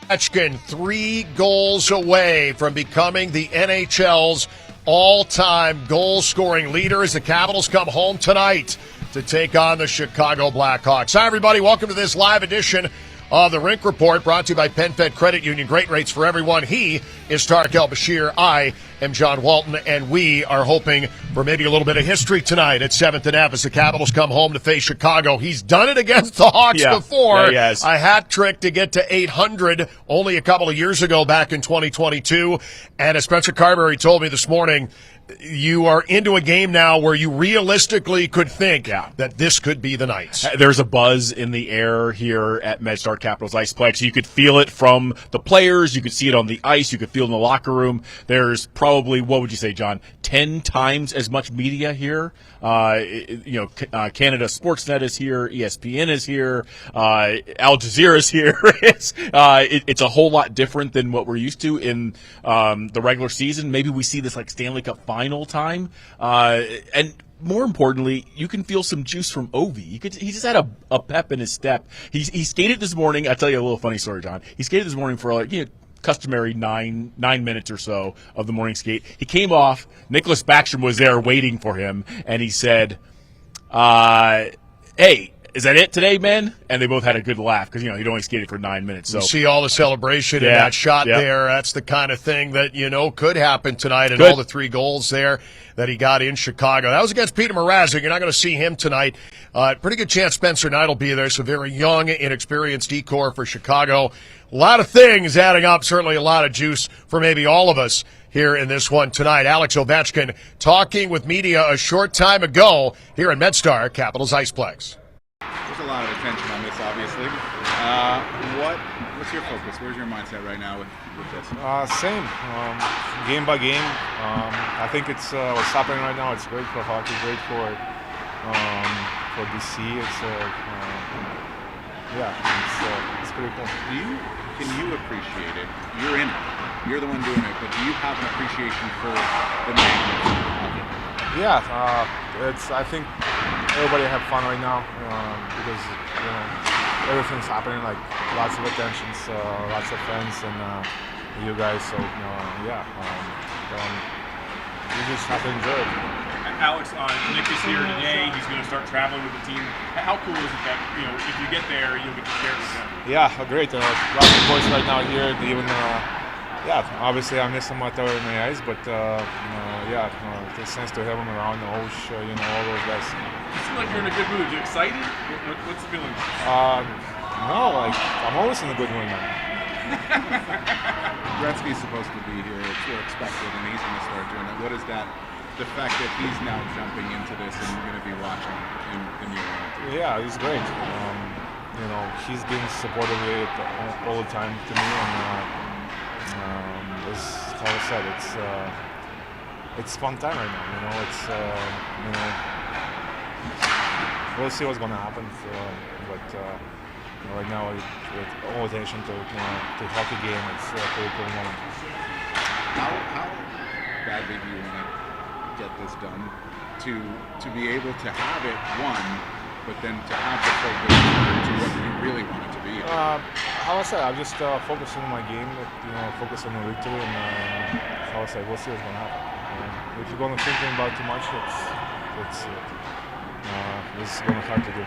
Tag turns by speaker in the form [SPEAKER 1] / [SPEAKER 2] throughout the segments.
[SPEAKER 1] Ovechkin 3 goals away from becoming the NHL's all-time goal-scoring leader as the Capitals come home tonight to take on the Chicago Blackhawks. Hi, everybody. Welcome to this live edition of the Rink Report, brought to you by PenFed Credit Union. Great rates for everyone. He is Tarik El-Bashir. I am John Walton, and we are hoping for maybe a little bit of history tonight at 7th and F as the Capitals come home to face Chicago. He's done it against the Hawks before.
[SPEAKER 2] Yeah, he has.
[SPEAKER 1] A hat trick to get to 800 only a couple of years ago back in 2022. And as Spencer Carberry told me this morning, you are into a game now where you realistically could think that this could be the night.
[SPEAKER 2] There's a buzz in the air here at MedStar Capitals Iceplex. You could feel it from the players. You could see it on the ice. You could feel it in the locker room. There's probably, what would you say, John, 10 times as much media here. Canada Sportsnet is here. ESPN is here. Al-Jazeera is here. It's a whole lot different than what we're used to in the regular season. Maybe we see this like Stanley Cup final time. And more importantly, you can feel some juice from Ovi. He just had a pep in his step. He skated this morning. I'll tell you a little funny story, John. He skated this morning for customary nine minutes or so of the morning skate. He came off. Nicholas Backstrom was there waiting for him, and he said, hey, is that it today, man? And they both had a good laugh because, he'd only skated for 9 minutes. So
[SPEAKER 1] you see all the celebration in that shot there. That's the kind of thing that, could happen tonight, and all the 3 goals there that he got in Chicago. That was against Peter Mrazek. You're not going to see him tonight. Pretty good chance Spencer Knight will be there. So very young, inexperienced decor for Chicago. A lot of things adding up, certainly a lot of juice for maybe all of us here in this one tonight. Alex Ovechkin talking with media a short time ago here at MedStar Capitals Iceplex.
[SPEAKER 3] There's a lot of attention on this, obviously. What's your focus? Where's your mindset right now with this?
[SPEAKER 4] Same. Game by game. I think it's what's happening right now. It's great for hockey, great for D.C. It's pretty cool.
[SPEAKER 3] Can you appreciate it? You're in it. You're the one doing it, but do you have an appreciation for the magnitude of hockey?
[SPEAKER 4] Yeah, I think everybody have fun right now because everything's happening. Like lots of attention, lots of fans, and you guys. So we just have to enjoy it.
[SPEAKER 5] Alex, Nick is here today. He's going to start traveling with the team. How cool is it that if you get there, you'll get to share with them?
[SPEAKER 4] Yeah, great. Lots of boys right now here. Even obviously I miss them out there in my eyes, but it's nice to have them around. The whole show, all those guys.
[SPEAKER 5] You seem like you're in a good mood. You excited? What's the feeling?
[SPEAKER 4] No, I'm always in a good mood, man.
[SPEAKER 3] Gretzky's supposed to be here. It's expected, and he's going to start doing it. What is that? The fact that he's now jumping into this and you're going to be watching him in your own.
[SPEAKER 4] Yeah, he's great. He's been supportive all the time to me, and as I said, it's fun time right now. We'll see what's going to happen. But right now, with all attention to hockey game, it's a pretty cool moment.
[SPEAKER 3] How badly do you want to get this done to be able to have it but then to have the focus to what you really want it to be?
[SPEAKER 4] How I said, I'm just focusing on my game, focus on the victory, and how I said, we'll see what's going to happen. If you're going to think about too much, it's going to hard to do.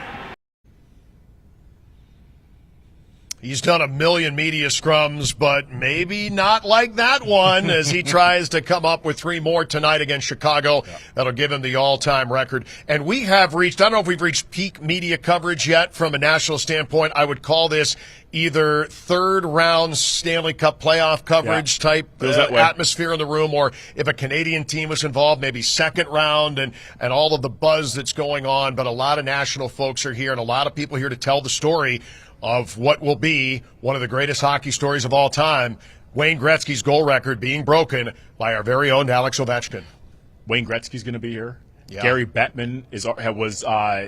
[SPEAKER 1] He's done a million media scrums, but maybe not like that one as he tries to come up with 3 more tonight against Chicago. That'll give him the all-time record. And we have reached, I don't know if we've reached peak media coverage yet from a national standpoint. I would call this either third-round Stanley Cup playoff coverage type atmosphere in the room, or if a Canadian team was involved, maybe second round and all of the buzz that's going on. But a lot of national folks are here and a lot of people here to tell the story of what will be one of the greatest hockey stories of all time, Wayne Gretzky's goal record being broken by our very own Alex Ovechkin.
[SPEAKER 2] Wayne Gretzky's going to be here.
[SPEAKER 1] Yeah.
[SPEAKER 2] Gary Bettman was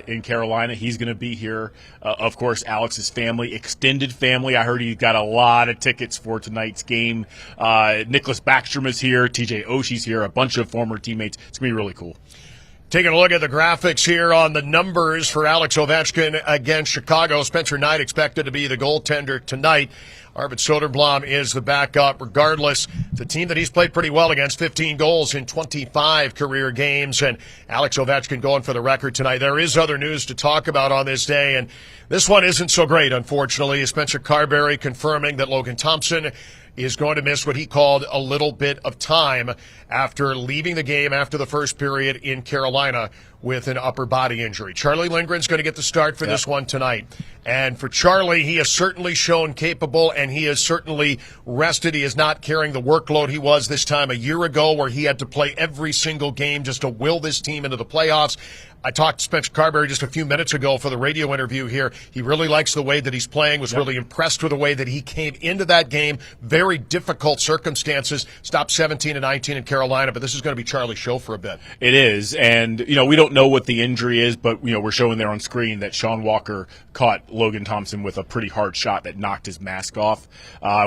[SPEAKER 2] in Carolina. He's going to be here. Of course, Alex's family, extended family. I heard he got a lot of tickets for tonight's game. Nicholas Backstrom is here. TJ Oshie's here. A bunch of former teammates. It's going to be really cool.
[SPEAKER 1] Taking a look at the graphics here on the numbers for Alex Ovechkin against Chicago. Spencer Knight expected to be the goaltender tonight. Arvid Soderblom is the backup. Regardless, the team that he's played pretty well against, 15 goals in 25 career games, and Alex Ovechkin going for the record tonight. There is other news to talk about on this day, and this one isn't so great, unfortunately. Spencer Carberry confirming that Logan Thompson is going to miss what he called a little bit of time after leaving the game after the first period in Carolina with an upper body injury. Charlie Lindgren's going to get the start for this one tonight. And for Charlie, he has certainly shown capable, and he has certainly rested. He is not carrying the workload he was this time a year ago, where he had to play every single game just to will this team into the playoffs. I talked to Spencer Carberry just a few minutes ago for the radio interview here. He really likes the way that he's playing, was really impressed with the way that he came into that game. Very difficult circumstances. Stopped 17-19 in Carolina, but this is going to be Charlie's show for a bit.
[SPEAKER 2] It is, and, we don't know what the injury is, but, we're showing there on screen that Sean Walker caught Logan Thompson with a pretty hard shot that knocked his mask off.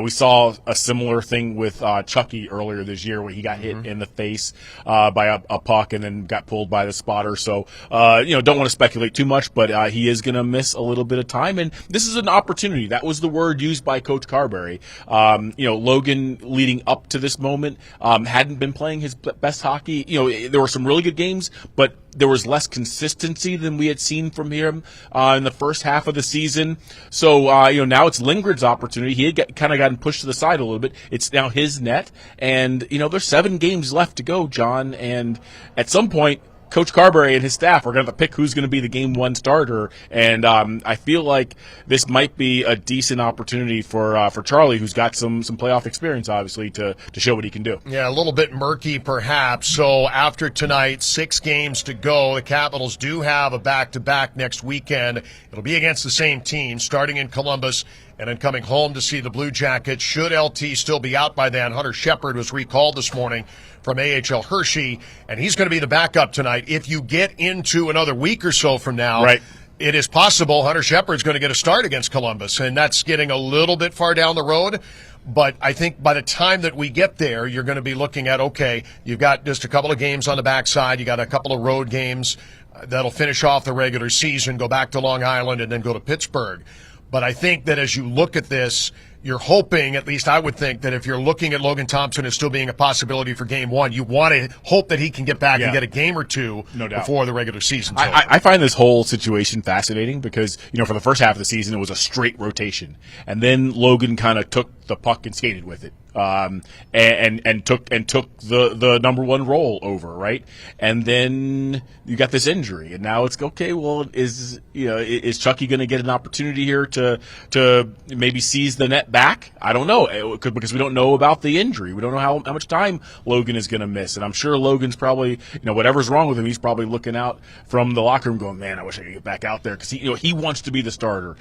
[SPEAKER 2] We saw a similar thing with Chucky earlier this year where he got hit in the face by a puck and then got pulled by the spotter. So, don't want to speculate too much, but he is going to miss a little bit of time, and this is an opportunity. That was the word used by Coach Carberry. Logan, leading up to this moment, hadn't been playing his best hockey. There were some really good games, but there was less consistency than we had seen from him in the first half of the season. So, now it's Lindgren's opportunity. He had kind of gotten pushed to the side a little bit. It's now his net, and, there's 7 games left to go, John, and at some point, Coach Carberry and his staff are going to have to pick who's going to be the game one starter, and I feel like this might be a decent opportunity for Charlie, who's got some playoff experience, obviously, to show what he can do.
[SPEAKER 1] Yeah, a little bit murky, perhaps. So after tonight, 6 games to go. The Capitals do have a back-to-back next weekend. It'll be against the same team, starting in Columbus and then coming home to see the Blue Jackets. Should LT still be out by then, Hunter Shepard was recalled this morning from AHL Hershey, and he's going to be the backup tonight. If you get into another week or so from now,
[SPEAKER 2] right,
[SPEAKER 1] it is possible Hunter Shepard's going to get a start against Columbus, and that's getting a little bit far down the road. But I think by the time that we get there, you're going to be looking at, okay, you've got just a couple of games on the backside. You got a couple of road games that'll finish off the regular season, go back to Long Island, and then go to Pittsburgh. But I think that as you look at this, you're hoping, at least I would think, that if you're looking at Logan Thompson as still being a possibility for game one, you want to hope that he can get back and get a game or two before the regular season.
[SPEAKER 2] I find this whole situation fascinating because, for the first half of the season, it was a straight rotation. And then Logan kind of took the puck and skated with it. And took the number one role over, right? And then you got this injury, and now it's okay. Well, is Chucky going to get an opportunity here to maybe seize the net back? I don't know, because we don't know about the injury. We don't know how much time Logan is going to miss, and I'm sure Logan's probably whatever's wrong with him, he's probably looking out from the locker room, going, man, I wish I could get back out there because he wants to be the starter.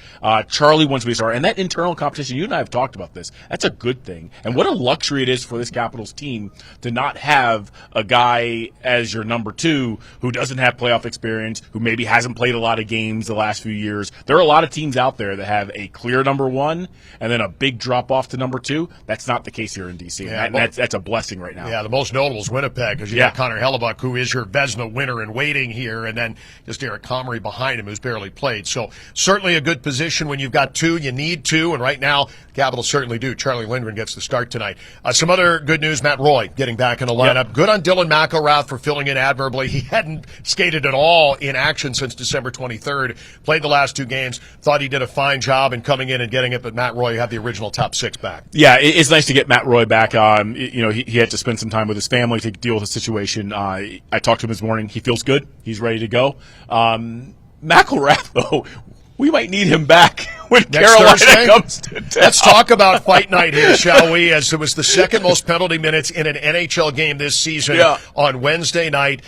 [SPEAKER 2] Charlie wants to be the starter, and that internal competition. You and I have talked about this. That's a good thing, and what a luxury it is for this Capitals team to not have a guy as your number 2 who doesn't have playoff experience, who maybe hasn't played a lot of games the last few years. There are a lot of teams out there that have a clear number 1 and then a big drop off to number 2. That's not the case here in D.C.
[SPEAKER 1] Yeah,
[SPEAKER 2] that's a blessing right now.
[SPEAKER 1] Yeah, the most notable is Winnipeg, because you got Connor Hellebuck, who is your Vezina winner in waiting here, and then just Eric Comrie behind him, who's barely played. So certainly a good position when you've got 2. You need 2, and right now Capitals certainly do. Charlie Lindgren gets the start tonight. Some other good news, Matt Roy getting back in the lineup. Good on Dylan McElrath for filling in admirably. He hadn't skated at all in action since December 23rd. Played the last 2 games. Thought he did a fine job in coming in and getting it, but Matt Roy had the original top 6 back. Yeah,
[SPEAKER 2] it's nice to get Matt Roy back. He had to spend some time with his family to deal with the situation. I talked to him this morning. He feels good. He's ready to go. McElrath, though, we might need him back when
[SPEAKER 1] next
[SPEAKER 2] Carolina
[SPEAKER 1] Thursday
[SPEAKER 2] comes to town.
[SPEAKER 1] Let's talk about fight night here, shall we? As it was the second most penalty minutes in an NHL game this season on Wednesday night.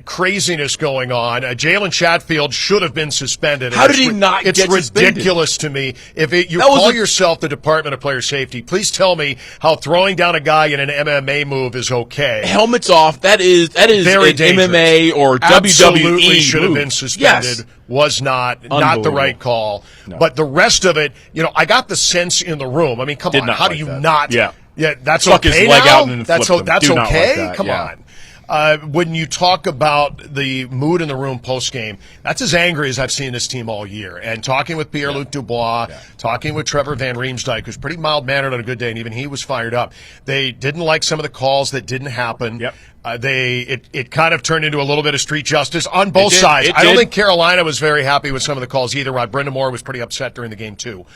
[SPEAKER 1] Craziness going on. Jalen Chatfield should have been suspended.
[SPEAKER 2] How did he not get suspended?
[SPEAKER 1] It's ridiculous to me. If you call yourself the Department of Player Safety, please tell me how throwing down a guy in an MMA move is okay.
[SPEAKER 2] Helmets off. That is
[SPEAKER 1] very
[SPEAKER 2] an
[SPEAKER 1] dangerous.
[SPEAKER 2] MMA or
[SPEAKER 1] Absolutely
[SPEAKER 2] WWE
[SPEAKER 1] should have been suspended.
[SPEAKER 2] Yes.
[SPEAKER 1] Was not the right call. No. But the rest of it, I got the sense in the room. I mean, come on. How do you not?
[SPEAKER 2] Yeah,
[SPEAKER 1] that's
[SPEAKER 2] Stuck
[SPEAKER 1] okay
[SPEAKER 2] his leg
[SPEAKER 1] now?
[SPEAKER 2] out and
[SPEAKER 1] That's
[SPEAKER 2] flipped him.
[SPEAKER 1] That's
[SPEAKER 2] Do not
[SPEAKER 1] okay?
[SPEAKER 2] like that.
[SPEAKER 1] Come
[SPEAKER 2] Yeah.
[SPEAKER 1] on. When you talk about the mood in the room post-game, that's as angry as I've seen this team all year. And talking with Pierre-Luc Dubois, talking with Trevor Van Riemsdyk, who's pretty mild-mannered on a good day, and even he was fired up. They didn't like some of the calls that didn't happen.
[SPEAKER 2] Yep.
[SPEAKER 1] It kind of turned into a little bit of street justice on both sides. I don't think Carolina was very happy with some of the calls either. Rod Brindamore was pretty upset during the game, too.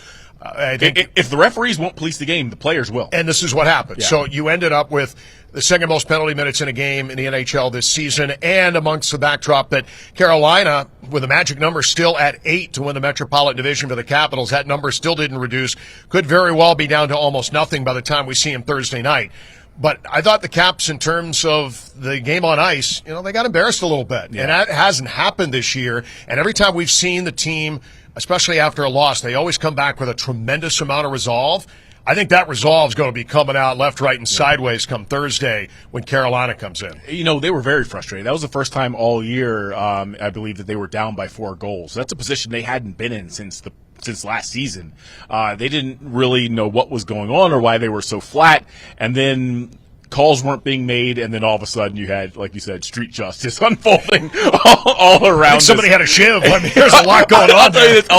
[SPEAKER 1] I think
[SPEAKER 2] if the referees won't police the game, the players will.
[SPEAKER 1] And this is what happened.
[SPEAKER 2] Yeah.
[SPEAKER 1] So you ended up with the second most penalty minutes in a game in the NHL this season, and amongst the backdrop that Carolina, with a magic number still at 8 to win the Metropolitan Division for the Capitals, that number still didn't reduce. Could very well be down to almost nothing by the time we see him Thursday night. But I thought the Caps, in terms of the game on ice, they got embarrassed a little bit. Yeah. And that hasn't happened this year. And every time we've seen the team, especially after a loss, they always come back with a tremendous amount of resolve. I think that resolve is going to be coming out left, right, and sideways come Thursday when Carolina comes in.
[SPEAKER 2] They were very frustrated. That was the first time all year, I believe, that they were down by 4 goals. That's a position they hadn't been in since last season. They didn't really know what was going on or why they were so flat. And then calls weren't being made, and then all of a sudden you had, like you said, street justice unfolding all around.
[SPEAKER 1] Somebody had a shiv. I mean, there's a lot going on.
[SPEAKER 2] I'll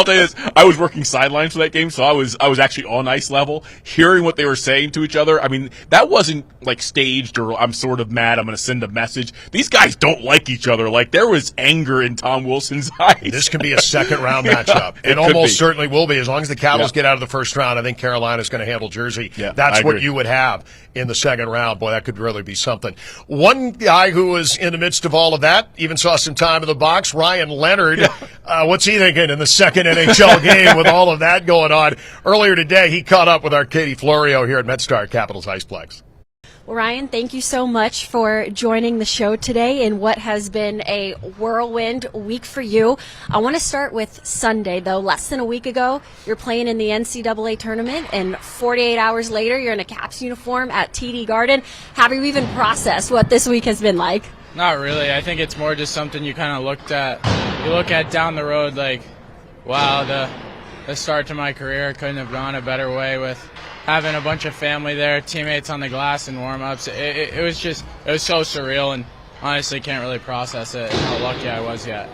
[SPEAKER 2] tell you this. I was working sidelines for that game, so I was actually on ice level, hearing what they were saying to each other. I mean, that wasn't like staged or I'm sort of mad, I'm going to send a message. These guys don't like each other. Like, there was anger in Tom Wilson's eyes.
[SPEAKER 1] This could be a second-round matchup. It almost certainly will be. As long as the Capitals get out of the first round, I think Carolina's going to handle Jersey.
[SPEAKER 2] Yeah,
[SPEAKER 1] that's what you would have in the second round. Boy, that could really be something. One guy who was in the midst of all of that, even saw some time in the box, Ryan Leonard. What's he thinking in the second NHL game with all of that going on? Earlier today, he caught up with our Katie Florio here at MedStar Capitals Iceplex.
[SPEAKER 6] Well, Ryan, thank you so much for joining the show today in what has been a whirlwind week for you. I want to start with Sunday, though. Less than a week ago, you're playing in the NCAA tournament, and 48 hours later, you're in a Caps uniform at TD Garden. Have you even processed what this week has been like?
[SPEAKER 7] Not really. I think it's more just something you kind of look at down the road like, wow, the start to my career couldn't have gone a better way with having a bunch of family there, teammates on the glass and warm-ups. It was so surreal, and honestly can't really process it and how lucky I was yet.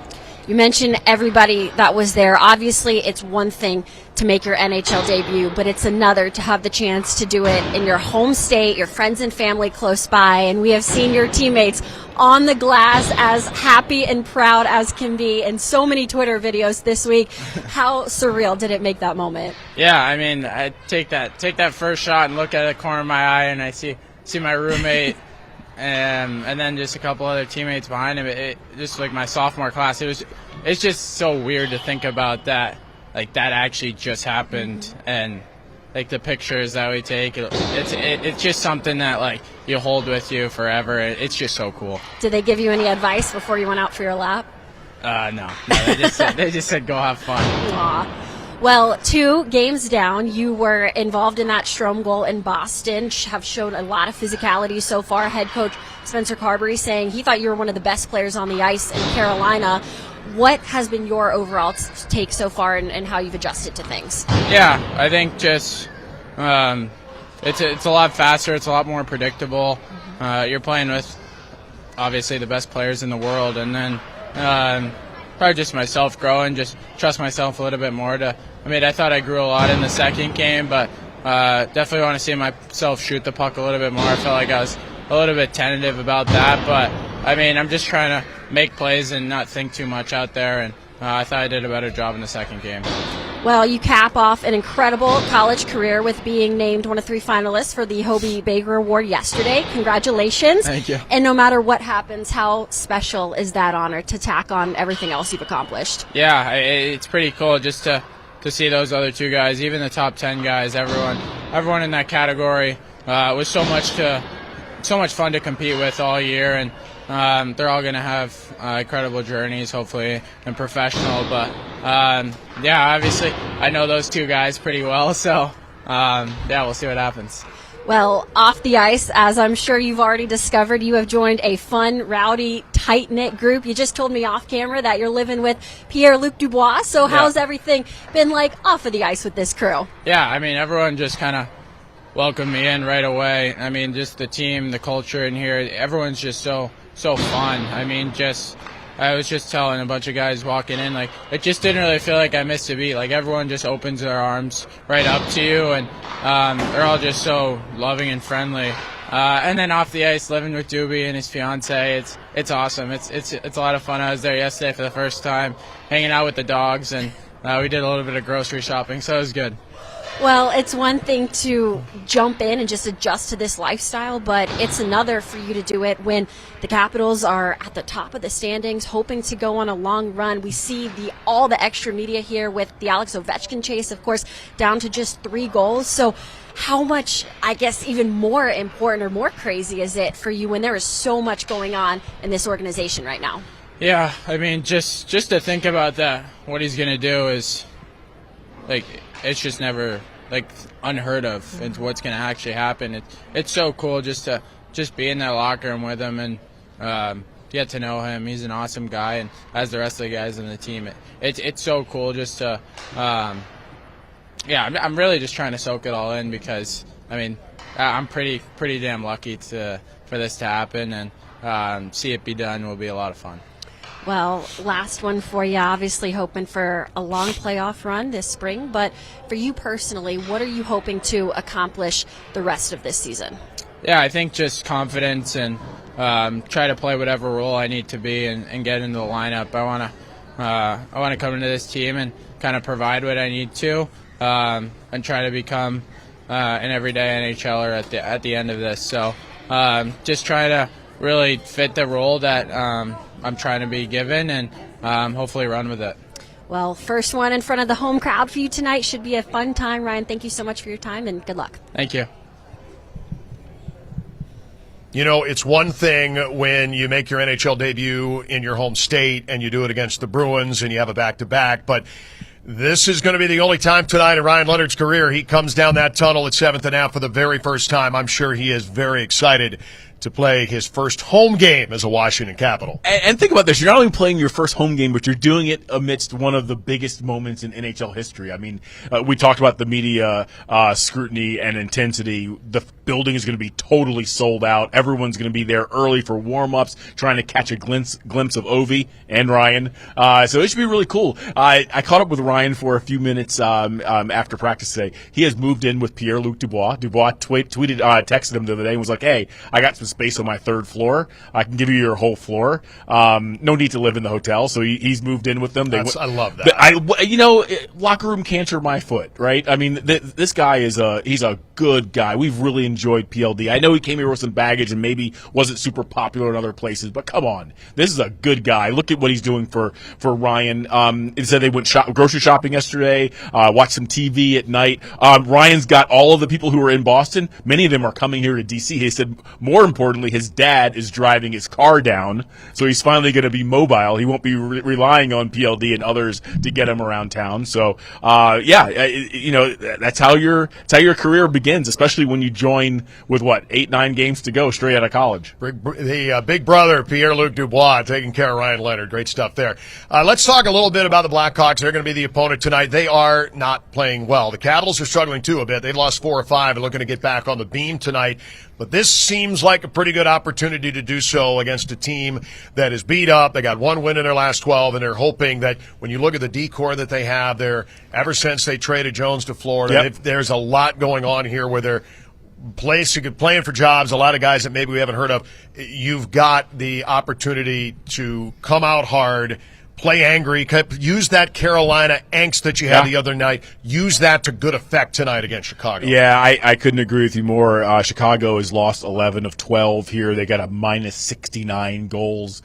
[SPEAKER 6] You mentioned everybody that was there. Obviously, it's one thing to make your NHL debut, but it's another to have the chance to do it in your home state, your friends and family close by, and we have seen your teammates on the glass as happy and proud as can be, and so many Twitter videos this week. How surreal did it make that moment?
[SPEAKER 7] Yeah, I mean, I take that first shot and look at the corner of my eye, and I see my roommate and then just a couple other teammates behind him. It just like my sophomore class. It's just so weird to think about that. Like, that actually just happened, and like the pictures that we take, it's just something that like you hold with you forever. It's just so cool.
[SPEAKER 6] Did they give you any advice before you went out for your lap?
[SPEAKER 7] No. They just said go have fun.
[SPEAKER 6] Aw. Well, 2 games down, you were involved in that Strome goal in Boston, have shown a lot of physicality so far. Head coach Spencer Carberry saying he thought you were one of the best players on the ice in Carolina. What has been your overall take so far and how you've adjusted to things?
[SPEAKER 7] Yeah, I think just it's a lot faster. It's a lot more predictable. You're playing with obviously the best players in the world, and then probably just myself growing, just trust myself a little bit more. I thought I grew a lot in the second game, but definitely want to see myself shoot the puck a little bit more. I felt like I was a little bit tentative about that, but I'm just trying to make plays and not think too much out there, and I thought I did a better job in the second game.
[SPEAKER 6] Well, you cap off an incredible college career with being named one of 3 finalists for the Hobey Baker Award yesterday. Congratulations.
[SPEAKER 7] Thank you.
[SPEAKER 6] And no matter what happens, how special is that honor to tack on everything else you've accomplished?
[SPEAKER 7] Yeah, it's pretty cool just to see those other 2 guys, even the top 10 guys, everyone in that category. Was so much fun to compete with all year, and they're all going to have incredible journeys, hopefully, and professional. But, obviously, I know those 2 guys pretty well, so, we'll see what happens.
[SPEAKER 6] Well, off the ice, as I'm sure you've already discovered, you have joined a fun, rowdy, tight-knit group. You just told me off camera that you're living with Pierre-Luc Dubois, so how's everything been like off of the ice with this crew?
[SPEAKER 7] Yeah, everyone just kind of welcomed me in right away. Just the team, the culture in here, everyone's just so so fun. I mean, I was just telling a bunch of guys walking in, like, it just didn't really feel like I missed a beat. Like, everyone just opens their arms right up to you, and they're all just so loving and friendly. And then off the ice, living with Doobie and his fiance, it's awesome. It's a lot of fun. I was there yesterday for the first time, hanging out with the dogs, and we did a little bit of grocery shopping, so it was good.
[SPEAKER 6] Well, it's one thing to jump in and just adjust to this lifestyle, but it's another for you to do it when the Capitals are at the top of the standings, hoping to go on a long run. We see all the extra media here with the Alex Ovechkin chase, of course, down to just 3 goals. So how much, I guess, even more important or more crazy is it for you when there is so much going on in this organization right now?
[SPEAKER 7] Yeah, I mean, just to think about that, what he's going to do is, like, it's just never, like, unheard of. It's what's going to actually happen. It's so cool just to be in that locker room with him and get to know him. He's an awesome guy, and as the rest of the guys on the team, it's so cool just to I'm really just trying to soak it all in because, I mean, I'm pretty damn lucky for this to happen, and see it be done will be a lot of fun.
[SPEAKER 6] Well, last one for you, obviously hoping for a long playoff run this spring, but for you personally, what are you hoping to accomplish the rest of this season?
[SPEAKER 7] Yeah, I think just confidence and try to play whatever role I need to be and get into the lineup. I want to come into this team and kind of provide what I need to and try to become an everyday NHLer at the end of this. So just try to really fit the role that I'm trying to be given and hopefully run with it.
[SPEAKER 6] Well, first one in front of the home crowd for you tonight. Should be a fun time. Ryan, thank you so much for your time and good luck.
[SPEAKER 7] Thank you.
[SPEAKER 1] You know, it's one thing when you make your NHL debut in your home state and you do it against the Bruins and you have a back-to-back, but this is going to be the only time tonight in Ryan Leonard's career he comes down that tunnel at 7th and out for the very first time. I'm sure he is very excited to play his first home game as a Washington Capital.
[SPEAKER 2] And think about this. You're not only playing your first home game, but you're doing it amidst one of the biggest moments in NHL history. I mean, we talked about the media scrutiny and intensity. The building is going to be totally sold out. Everyone's going to be there early for warm-ups, trying to catch a glimpse of Ovi and Ryan. So it should be really cool. I caught up with Ryan for a few minutes after practice today. He has moved in with Pierre-Luc Dubois. Dubois texted him the other day and was like, hey, I got some space on my 3rd floor. I can give you your whole floor. No need to live in the hotel. So he's moved in with them.
[SPEAKER 1] I love that.
[SPEAKER 2] Locker room cancer my foot, right? I mean, this guy he's a good guy. We've really enjoyed PLD. I know he came here with some baggage and maybe wasn't super popular in other places, but come on. This is a good guy. Look at what he's doing for Ryan. He said they went grocery shopping yesterday, watched some TV at night. Ryan's got all of the people who are in Boston. Many of them are coming here to D.C. He said, more importantly, his dad is driving his car down, so he's finally going to be mobile. He won't be relying on PLD and others to get him around town. So, that's how your career begins, especially when you join with 8-9 games to go straight out of college.
[SPEAKER 1] The big brother, Pierre-Luc Dubois, taking care of Ryan Leonard. Great stuff there. Let's talk a little bit about the Blackhawks. They're going to be the opponent tonight. They are not playing well. The Capitals are struggling too a bit. They've lost 4 or 5 and looking to get back on the beam tonight. But this seems like a pretty good opportunity to do so against a team that is beat up. They got 1 win in their last 12, and they're hoping that when you look at the decor that they have there, ever since they traded Jones to Florida, there's a lot going on here where they're playing for jobs, a lot of guys that maybe we haven't heard of. You've got the opportunity to come out hard, play angry, use that Carolina angst that you had the other night, use that to good effect tonight against Chicago.
[SPEAKER 2] Yeah, I couldn't agree with you more. Chicago has lost 11 of 12 here. They got a minus 69 goals,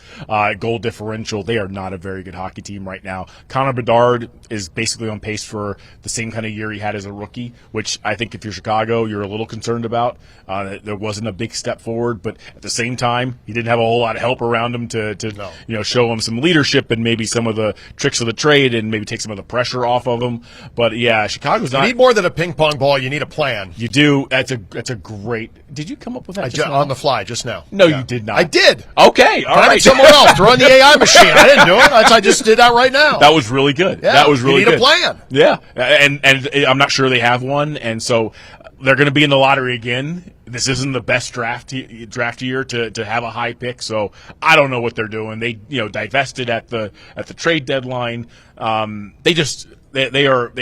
[SPEAKER 2] goal differential. They are not a very good hockey team right now. Connor Bedard is basically on pace for the same kind of year he had as a rookie, which I think if you're Chicago, you're a little concerned about. There wasn't a big step forward, but at the same time, he didn't have a whole lot of help around him to show him some leadership and maybe some of the tricks of the trade and maybe take some of the pressure off of him. But yeah, Chicago's not.
[SPEAKER 1] You need more than a ping pong ball. You need a plan.
[SPEAKER 2] You do. That's a great. Did you come up with that
[SPEAKER 1] on the fly just now?
[SPEAKER 2] No, you did not.
[SPEAKER 1] I did.
[SPEAKER 2] Okay, all right.
[SPEAKER 1] Somewhere else to run the AI machine. I didn't do it. I just did that right now.
[SPEAKER 2] That was really good.
[SPEAKER 1] Yeah,
[SPEAKER 2] that was really good.
[SPEAKER 1] You need a plan.
[SPEAKER 2] Yeah, and I'm not sure they have one, and so they're going to be in the lottery again. this isn't the best draft year to have a high pick. So I don't know what they're doing. They divested at the trade deadline. They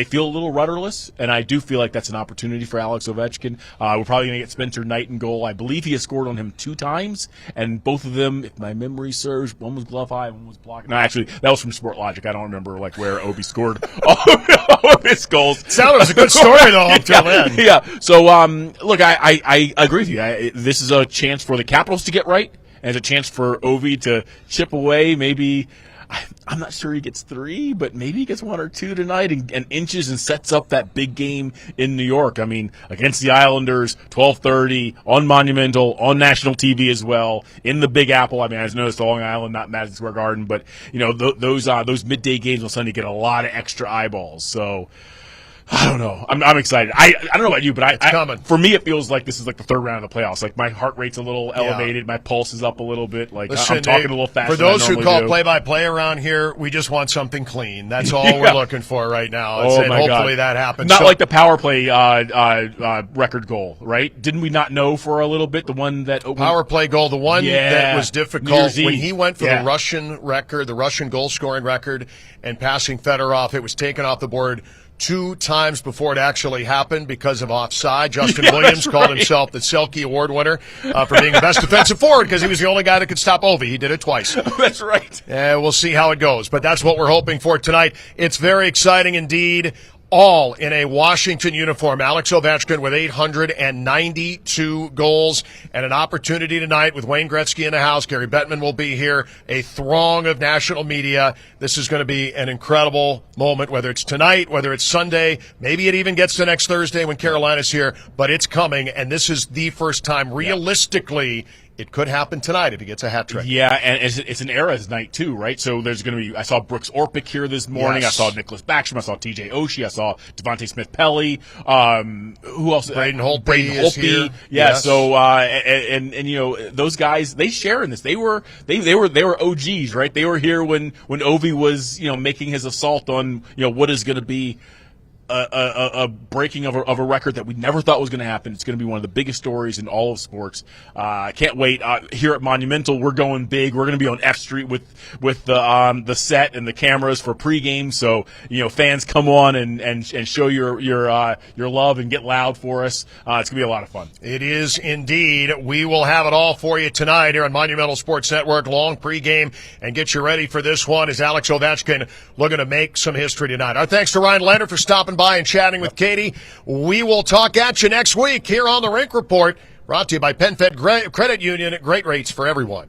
[SPEAKER 2] feel a little rudderless, and I do feel like that's an opportunity for Alex Ovechkin. We're probably going to get Spencer Knight in goal. I believe he has scored on him 2 times, and both of them, if my memory serves, one was glove high, one was blocked. No, actually, that was from Sport Logic. I don't remember where Ovi scored all of his goals.
[SPEAKER 1] Sounded was a good story though until then.
[SPEAKER 2] Yeah. So look, I agree with you. This is a chance for the Capitals to get right, and it's a chance for Ovi to chip away. Maybe. I'm not sure he gets 3, but maybe he gets 1 or 2 tonight and inches and sets up that big game in New York. I mean, against the Islanders, 12:30 on Monumental, on national TV as well, in the Big Apple. I mean, I just noticed Long Island, not Madison Square Garden, but those midday games on Sunday get a lot of extra eyeballs. So. I don't know. I'm excited. I don't know about you, but for me, it feels like this is like the 3rd round of the playoffs. Like my heart rate's a little elevated, my pulse is up a little bit. Like
[SPEAKER 1] Listen,
[SPEAKER 2] I'm talking a little faster.
[SPEAKER 1] For those
[SPEAKER 2] than I
[SPEAKER 1] who call
[SPEAKER 2] do.
[SPEAKER 1] play-by-play around here, we just want something clean. That's all we're looking for right now.
[SPEAKER 2] Oh my
[SPEAKER 1] hopefully
[SPEAKER 2] God.
[SPEAKER 1] that happens.
[SPEAKER 2] Not like the power play record goal, right? Didn't we not know for a little bit the one that
[SPEAKER 1] power play goal, the one that was difficult when he went for the Russian record, the Russian goal scoring record, and passing Fedorov, it was taken off the board 2 times before it actually happened because of offside. Justin Williams called himself the Selke Award winner for being the best defensive forward because he was the only guy that could stop Ovi. He did it twice.
[SPEAKER 2] That's right.
[SPEAKER 1] We'll see how it goes, but that's what we're hoping for tonight. It's very exciting indeed. All in a Washington uniform. Alex Ovechkin with 892 goals and an opportunity tonight with Wayne Gretzky in the house. Gary Bettman will be here. A throng of national media. This is going to be an incredible moment, whether it's tonight, whether it's Sunday. Maybe it even gets to next Thursday when Carolina's here, but it's coming, and this is the first time realistically it could happen tonight if he gets a hat trick.
[SPEAKER 2] Yeah, and it's an Era's night too, right? So there's going to be. I saw Brooks Orpik here this morning.
[SPEAKER 1] Yes.
[SPEAKER 2] I saw Nicholas Backstrom. I saw T.J. Oshie. I saw Devontae Smith-Pelly. Who else?
[SPEAKER 1] Braden Holtby.
[SPEAKER 2] Braden
[SPEAKER 1] is
[SPEAKER 2] Holtby.
[SPEAKER 1] here.
[SPEAKER 2] Yeah.
[SPEAKER 1] Yes.
[SPEAKER 2] So those guys, they share in this. They were OGs, right? They were here when Ovi was making his assault on what is going to be a breaking of a record that we never thought was going to happen. It's going to be one of the biggest stories in all of sports. I can't wait. Here at Monumental, we're going big. We're going to be on F Street with the set and the cameras for pregame. So fans, come on and show your love and get loud for us. It's going to be a lot of fun.
[SPEAKER 1] It is indeed. We will have it all for you tonight here on Monumental Sports Network. Long pregame and get you ready for this one as Alex Ovechkin looking to make some history tonight. Our thanks to Ryan Leonard for stopping by and chatting with Katie. We will talk at you next week here on the Rink Report, brought to you by PenFed Credit Union at great rates for everyone.